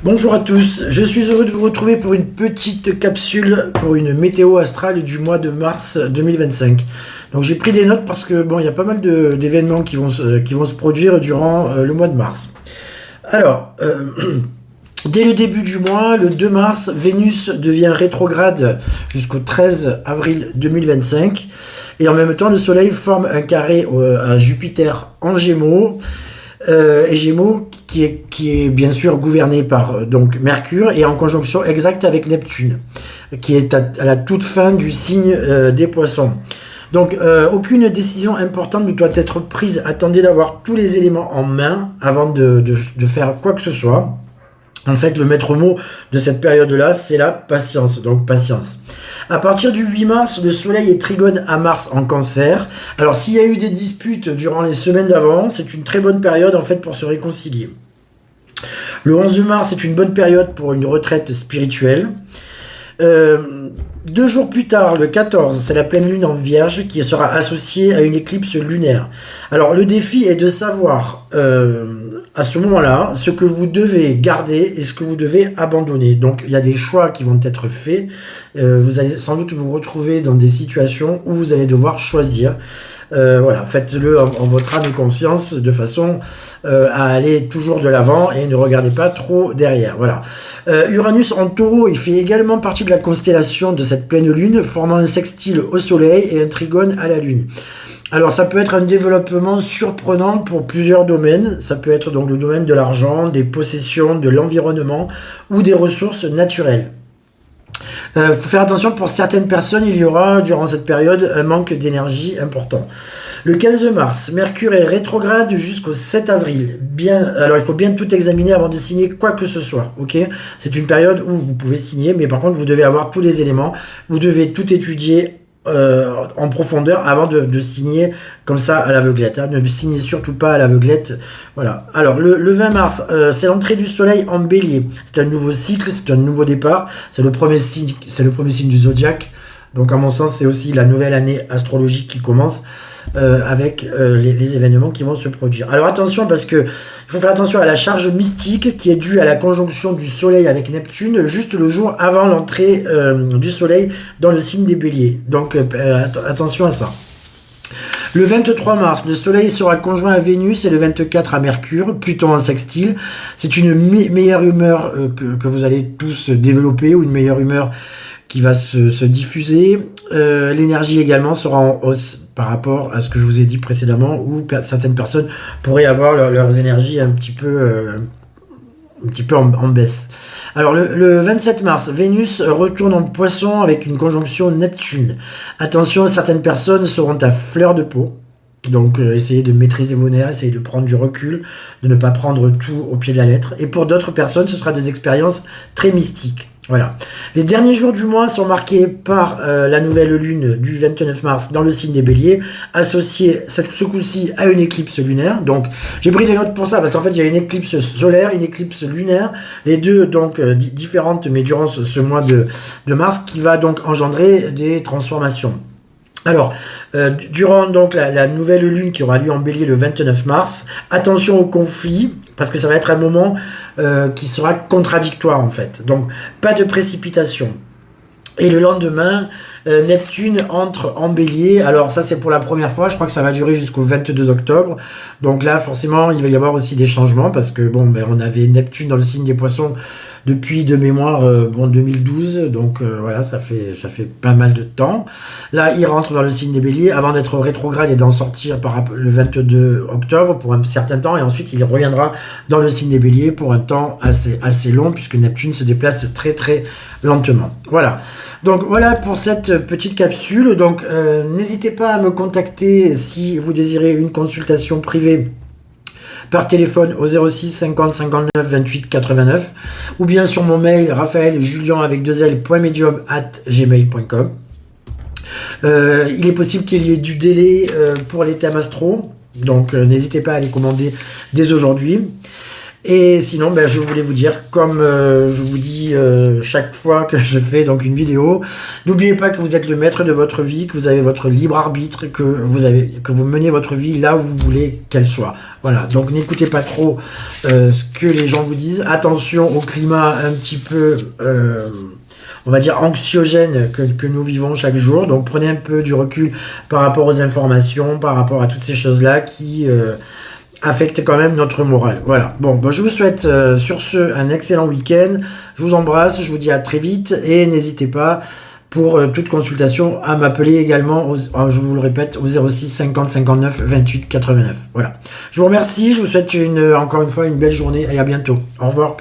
Bonjour à tous, je suis heureux de vous retrouver pour une petite capsule pour une météo astrale du mois de mars 2025. Donc j'ai pris des notes parce que bon, il y a pas mal d'événements qui vont se produire durant le mois de mars. Alors, dès le début du mois, le 2 mars, Vénus devient rétrograde jusqu'au 13 avril 2025. Et en même temps, le Soleil forme un carré à Jupiter en Gémeaux. Et Gémeaux qui est bien sûr gouverné par donc Mercure et en conjonction exacte avec Neptune, qui est à la toute fin du signe des Poissons. Donc aucune décision importante ne doit être prise. Attendez d'avoir tous les éléments en main avant de faire quoi que ce soit. En fait, le maître mot de cette période-là, c'est la patience. Donc, patience. À partir du 8 mars, le Soleil est trigone à Mars en Cancer. Alors, s'il y a eu des disputes durant les semaines d'avant, c'est une très bonne période, en fait, pour se réconcilier. Le 11 mars, c'est une bonne période pour une retraite spirituelle. 2 jours plus tard, le 14, c'est la pleine lune en Vierge qui sera associée à une éclipse lunaire. Alors le défi est de savoir à ce moment-là ce que vous devez garder et ce que vous devez abandonner. Donc il y a des choix qui vont être faits. Vous allez sans doute vous retrouver dans des situations où vous allez devoir choisir. Voilà, faites-le en votre âme et conscience de façon à aller toujours de l'avant et ne regardez pas trop derrière. Voilà. Uranus en Taureau, il fait également partie de la constellation de cette pleine lune, formant un sextile au Soleil et un trigone à la Lune. Alors ça peut être un développement surprenant pour plusieurs domaines. Ça peut être donc le domaine de l'argent, des possessions, de l'environnement ou des ressources naturelles. Faut faire attention, pour certaines personnes, il y aura durant cette période un manque d'énergie important. Le 15 mars, Mercure est rétrograde jusqu'au 7 avril. Alors il faut bien tout examiner avant de signer quoi que ce soit. Ok, c'est une période où vous pouvez signer, mais par contre vous devez avoir tous les éléments. Vous devez tout étudier en profondeur avant de signer comme ça à l'aveuglette. Hein. Ne signez surtout pas à l'aveuglette. Voilà. Alors le 20 mars, c'est l'entrée du Soleil en Bélier. C'est un nouveau cycle, c'est un nouveau départ. C'est le premier signe du zodiaque. Donc à mon sens, c'est aussi la nouvelle année astrologique qui commence avec les événements qui vont se produire. Alors attention, parce que il faut faire attention à la charge mystique qui est due à la conjonction du Soleil avec Neptune juste le jour avant l'entrée du Soleil dans le signe des Béliers. Donc attention à ça. Le 23 mars, le Soleil sera conjoint à Vénus et le 24 à Mercure, Pluton en sextile. C'est une meilleure humeur que vous allez tous développer, ou une meilleure humeur qui va se diffuser. L'énergie également sera en hausse par rapport à ce que je vous ai dit précédemment, où certaines personnes pourraient avoir leurs énergies un petit peu en baisse. Alors le 27 mars, Vénus retourne en Poisson avec une conjonction Neptune. Attention, certaines personnes seront à fleur de peau. Donc essayez de maîtriser vos nerfs, essayez de prendre du recul, de ne pas prendre tout au pied de la lettre. Et pour d'autres personnes, ce sera des expériences très mystiques. Voilà. Les derniers jours du mois sont marqués par la nouvelle lune du 29 mars dans le signe des Béliers, associée ce coup-ci à une éclipse lunaire. Donc j'ai pris des notes pour ça, parce qu'en fait il y a une éclipse solaire, une éclipse lunaire, les deux donc différentes, mais durant ce mois de mars, qui va donc engendrer des transformations. Alors, durant donc la nouvelle lune qui aura lieu en Bélier le 29 mars, attention au conflit, parce que ça va être un moment qui sera contradictoire en fait. Donc, pas de précipitation. Et le lendemain, Neptune entre en Bélier. Alors ça, c'est pour la première fois. Je crois que ça va durer jusqu'au 22 octobre. Donc là, forcément, il va y avoir aussi des changements, parce que bon, on avait Neptune dans le signe des Poissons depuis de mémoire 2012, donc voilà, ça fait pas mal de temps. Là, il rentre dans le signe des Béliers avant d'être rétrograde et d'en sortir le 22 octobre pour un certain temps, et ensuite il reviendra dans le signe des Béliers pour un temps assez long, puisque Neptune se déplace très très lentement. Voilà. Donc voilà pour cette petite capsule. Donc n'hésitez pas à me contacter si vous désirez une consultation privée par téléphone au 06 50 59 28 89, ou bien sur mon mail raphaëljulien.medium@gmail.com. Il est possible qu'il y ait du délai pour les thèmes astro, donc n'hésitez pas à les commander dès aujourd'hui. Et sinon, ben, je voulais vous dire, comme je vous dis chaque fois que je fais donc une vidéo, n'oubliez pas que vous êtes le maître de votre vie, que vous avez votre libre arbitre, que vous menez votre vie là où vous voulez qu'elle soit. Voilà, donc n'écoutez pas trop ce que les gens vous disent. Attention au climat un petit peu, on va dire, anxiogène que nous vivons chaque jour. Donc prenez un peu du recul par rapport aux informations, par rapport à toutes ces choses-là qui affectent quand même notre morale. Voilà. Bon, je vous souhaite sur ce un excellent week-end. Je vous embrasse, je vous dis à très vite et n'hésitez pas pour toute consultation à m'appeler également, je vous le répète, au 06 50 59 28 89. Voilà. Je vous remercie, je vous souhaite encore une fois une belle journée et à bientôt. Au revoir.